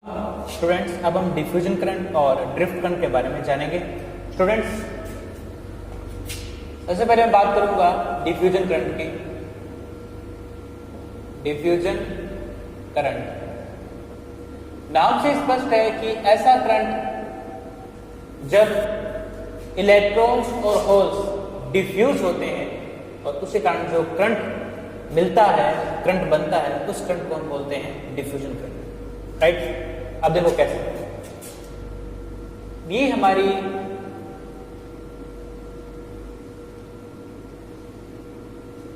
Students, अब हम diffusion current और ड्रिफ्ट करंट के बारे में जानेंगे। स्टूडेंट्स, सबसे पहले मैं बात करूंगा डिफ्यूजन करंट की। डिफ्यूजन करंट नाम से स्पष्ट है कि ऐसा करंट जब इलेक्ट्रॉन्स और होल्स डिफ्यूज होते हैं और उसके कारण जो करंट मिलता है, करंट बनता है, उस करंट को हम बोलते हैं डिफ्यूजन करंट। राइट? अब देखो कैसे। ये हमारी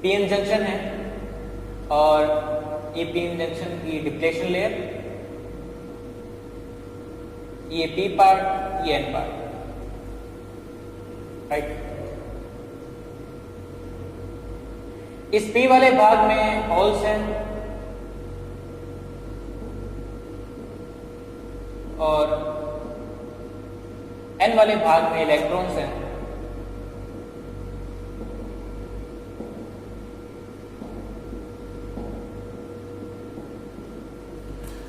पीएन जंक्शन है और ये पीएन जंक्शन की डिप्लेशन लेयर, ये पी पार्ट, ये एन पार्ट। राइट? इस पी वाले भाग में होल्स हैं और एन वाले भाग में इलेक्ट्रॉन्स हैं।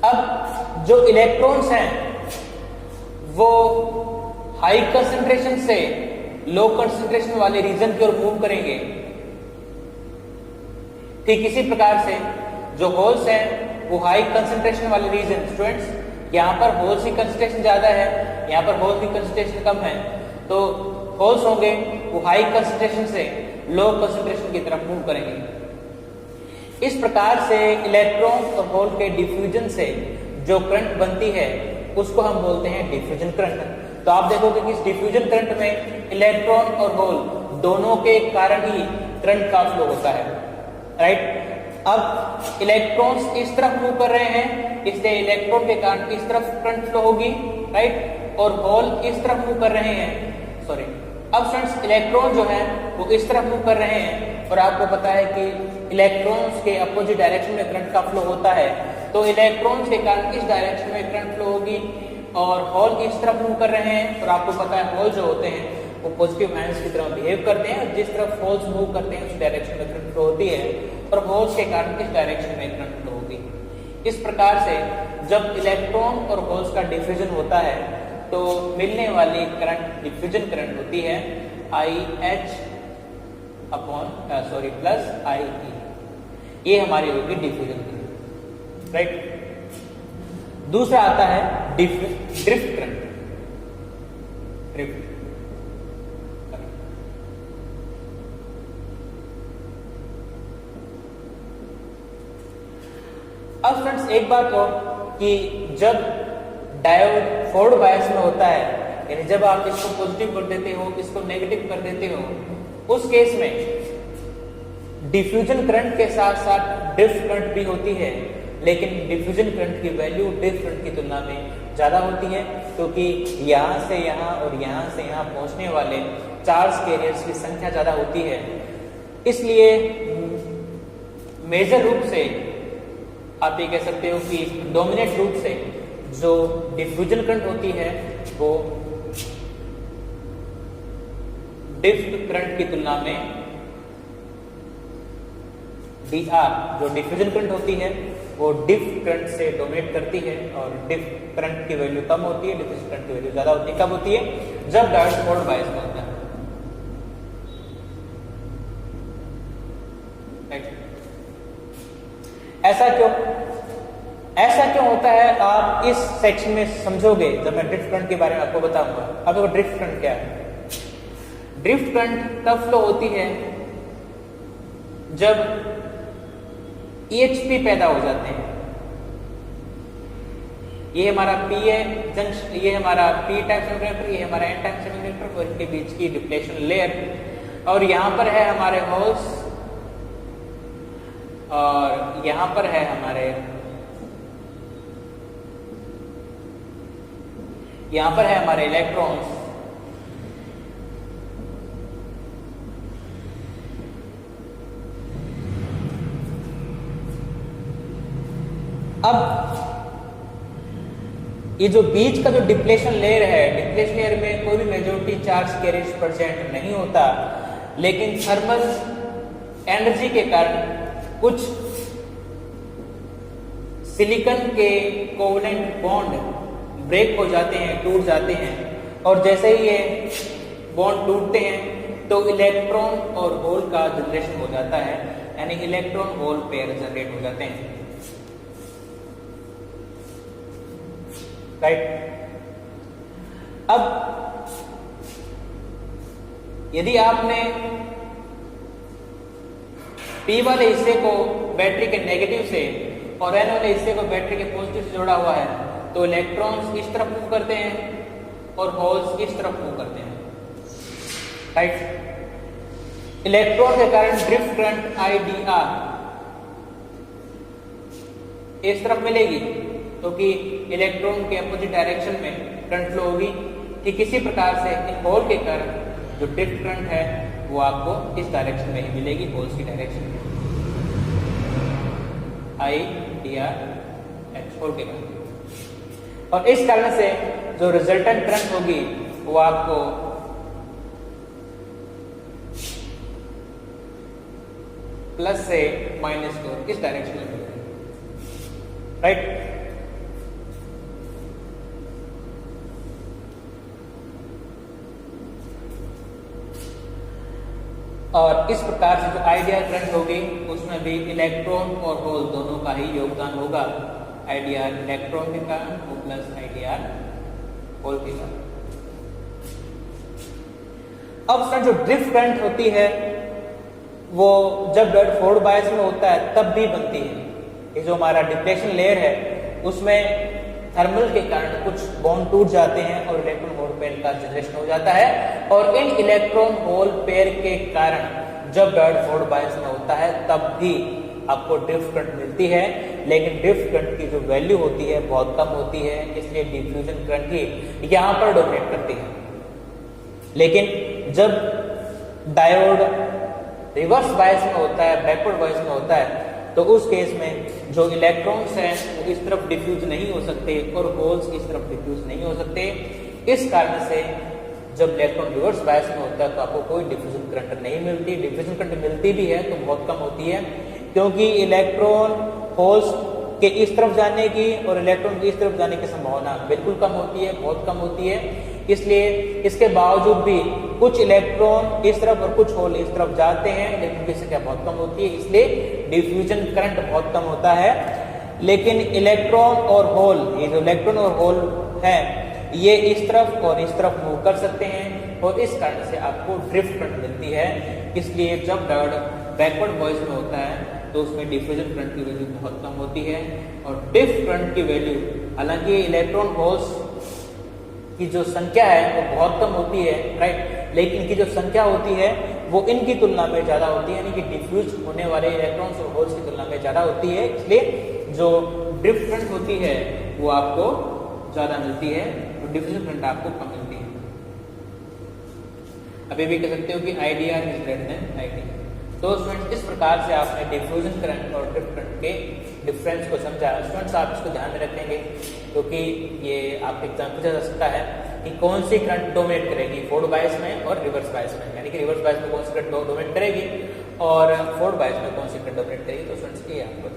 अब जो इलेक्ट्रॉन्स हैं वो हाई कंसंट्रेशन से लो कंसंट्रेशन वाले रीजन की ओर मूव करेंगे। ठीक इसी प्रकार से जो होल्स हैं वो हाई कंसंट्रेशन वाले रीजन, स्टूडेंट्स यहां पर होल्स की कंसंट्रेशन ज्यादा है, यहां पर होल्स की कंसंट्रेशन कम है, तो होल्स होंगे वो हाई कंसंट्रेशन से लो कंसंट्रेशन की तरफ मूव करेंगे। इस प्रकार से इलेक्ट्रॉन और होल के डिफ्यूजन से जो करंट बनती है उसको हम बोलते हैं डिफ्यूजन करंट। तो आप देखोगे कि इस डिफ्यूजन करंट में इलेक्ट्रॉन और होल दोनों के कारण ही करंट का फ्लो होता है। राइट? अब इलेक्ट्रॉन्स इस तरफ मूव कर रहे हैं, इसलिए इलेक्ट्रॉन के कारण इस तरफ करंट फ्लो होगी। राइट? और होल इस तरफ मूव कर रहे हैं, सॉरी, अब स्टूडेंट्स इलेक्ट्रॉन जो है वो इस तरफ मूव कर रहे हैं और आपको पता है कि इलेक्ट्रॉन्स के अपोजिट डायरेक्शन में करंट का फ्लो होता है, तो इलेक्ट्रॉन्स के कारण इस डायरेक्शन में करंट फ्लो होगी और होल इस तरफ मूव कर रहे हैं और आपको पता है होल जो होते हैं वो पॉजिटिव आयंस की तरह बिहेव करते हैं। जिस तरफ होल्स मूव करते हैं उस डायरेक्शन में करंट फ्लो होती है और होल्स के कारण इस डायरेक्शन में करंट फ्लो होगी। इस प्रकार से जब इलेक्ट्रॉन और होल्स का डिफ्यूजन होता है तो मिलने वाली करंट डिफ्यूजन करंट होती है IH प्लस IE। ये हमारी होगी डिफ्यूजन करंट। राइट? दूसरा आता है ड्रिफ्ट करंट। ड्रिफ्ट अब फ्रेंड्स एक बात और कि जब डायोड फॉरवर्ड बायस में होता है, यानी जब आप इसको पॉजिटिव कर देते हो, इसको नेगेटिव कर देते हो, उस केस में डिफ्यूजन करंट के साथ साथ ड्रिफ्ट करंट भी होती है, लेकिन डिफ्यूजन करंट की वैल्यू ड्रिफ्ट करंट की तुलना में ज्यादा होती है क्योंकि यहां से यहां और यहां से यहां पहुंचने वाले चार्ज कैरियर्स की संख्या ज्यादा होती है। इसलिए मेजर रूप से आप ये कह सकते हो कि डोमिनेट रूप से जो डिफ्यूजन करंट होती है वो ड्रिफ्ट करंट की तुलना में DR जो डिफ्यूजन करंट होती है वो ड्रिफ्ट करंट से डोमिनेट करती है और ड्रिफ्ट करंट की वैल्यू कम होती है, डिफ्यूजन करंट की वैल्यू ज्यादा होती है। कब होती है? जब डायोड फॉरवर्ड बायस में होता है। ऐसा क्यों? ऐसा क्यों होता है आप इस सेक्शन में समझोगे जब मैं ड्रिफ्ट करंट के बारे में आपको बताऊंगा। अब देखो ड्रिफ्ट करंट क्या है। ड्रिफ्ट करंट तब फ्लो होती है जब EHP पैदा हो जाते हैं। ये हमारा P है जंक्शन, ये हमारा P टाइप सेमीकंडक्टर, ये हमारा N टाइप सेमीकंडक्टर और इनके बीच की डिप्लेशन लेयर, और यहां पर है हमारे होल्स और यहां पर है हमारे, यहां पर है हमारे इलेक्ट्रॉन्स। अब ये जो बीच का जो डिप्लेशन लेयर है, डिप्लेशन लेयर में कोई भी मेजॉरिटी चार्ज कैरियर्स प्रेजेंट नहीं होता, लेकिन थर्मल एनर्जी के कारण कुछ सिलिकॉन के कोवलेंट बॉन्ड ब्रेक हो जाते हैं, टूट जाते हैं, और जैसे ही ये बॉन्ड टूटते हैं तो इलेक्ट्रॉन और होल का जनरेशन हो जाता है, यानी इलेक्ट्रॉन होल पेयर जनरेट हो जाते हैं, राइट। अब यदि आपने P वाले हिस्से को बैटरी के नेगेटिव से और N वाले हिस्से को बैटरी के पॉजिटिव से जोड़ा हुआ है, तो इलेक्ट्रॉन्स इस तरफ मूव करते हैं और होल्स इस तरफ मूव करते हैं, राइट। इलेक्ट्रॉन के कारण ड्रिफ्ट करंट IDR इस तरफ मिलेगी, क्योंकि इलेक्ट्रॉन के अपोजिट डायरेक्शन में करंट फ्लो होगी। ठीक इसी प्रकार से इन होल के कारण जो ड्रिफ्ट करंट है वो आपको इस डायरेक्शन में ही मिलेगी, होल्स की डायरेक्शन में, IDR H होल के कारण। और इस कारण से जो रिजल्टेंट करंट होगी वो आपको प्लस से माइनस को इस डायरेक्शन में मिलेगी, राइट। और इस प्रकार से जो आइडियल करंट होगी उसमें भी इलेक्ट्रॉन और होल दोनों का ही योगदान होगा, आइडियल इलेक्ट्रॉन के कारण और प्लस आइडियल होल के कारण। अब जो ड्रिफ्ट करंट होती है वो जब ब्लड फॉरवर्ड बायस में होता है तब भी बनती है। ये जो हमारा डिप्लेशन लेयर है उसमें थर्मल के कारण कुछ बॉन्ड टूट जाते हैं और इलेक्ट्रॉन होल पेयर का जनरेशन हो जाता है, और इन इलेक्ट्रॉन होल पेयर के कारण जब ब्लड फॉरवर्ड बायस में होता है तब भी आपको ड्रिफ्ट करंट मिलती है, लेकिन ड्रिफ्ट करंट की जो वैल्यू होती है बहुत कम होती है, इसलिए डिफ्यूजन करंट ही यहाँ पर डोमिनेट करती है। लेकिन जब डायोड रिवर्स बायस में होता है, बैकवर्ड बायस में होता है, तो उस केस में जो इलेक्ट्रॉन्स हैं वो इस तरफ डिफ्यूज नहीं हो सकते और होल्स इस तरफ डिफ्यूज नहीं हो सकते। इस कारण से जब इलेक्ट्रॉन रिवर्स बायस में होता है तो आपको कोई डिफ्यूजन करंट नहीं मिलती। डिफ्यूजन करंट मिलती भी है तो बहुत कम होती है, क्योंकि इलेक्ट्रॉन होल्स के इस तरफ जाने की और इलेक्ट्रॉन के इस तरफ जाने की संभावना बिल्कुल कम होती है, बहुत कम होती है। इसलिए इसके बावजूद भी कुछ इलेक्ट्रॉन इस तरफ और कुछ होल इस तरफ जाते हैं, लेकिन उनकी संख्या बहुत कम होती है, इसलिए डिफ्यूजन करंट बहुत कम होता है। लेकिन इलेक्ट्रॉन और होल, ये जो इलेक्ट्रॉन और होल है ये इस तरफ और इस तरफ मूव कर सकते हैं और इस कारण से आपको ड्रिफ्ट करंट मिलती है। इसलिए जब डायोड बैकवर्ड बायस में होता है तो उसमें डिफ्यूजन करंट की वैल्यू बहुत कम होती है, और ड्रिफ्ट करंट की वैल्यू, हालांकि इलेक्ट्रॉन होल्स की जो संख्या है वो बहुत कम होती है, राइट, लेकिन इनकी जो संख्या होती है वो इनकी तुलना में ज्यादा होती है, यानी कि डिफ्यूज होने वाले इलेक्ट्रॉन्स और होल्स की तुलना में ज्यादा होती है। इसलिए जो ड्रिफ्ट करंट होती है वो आपको ज्यादा मिलती है और डिफ्यूजन करंट आपको कम मिलती है। अभी भी कह सकते हो कि IDR is greater than ID। तो स्टूडेंट्स, इस प्रकार से आपने डिफ्यूजन करंट और ड्रिफ्ट करंट के डिफरेंस को समझा। स्टूडेंट्स, आप इसको ध्यान में रखेंगे क्योंकि ये आपके एग्जाम पूछा जा सकता है कि कौन सी करंट डोमिनेट करेगी फॉरवर्ड बायस में और रिवर्स बायस में, यानी कि रिवर्स बायस में कौन सी करंट डोमिनेट करेगी और फॉरवर्ड बायस में कौन सी करंट डोमिनेट करेगी। तो स्टूडेंट्स, ये आपको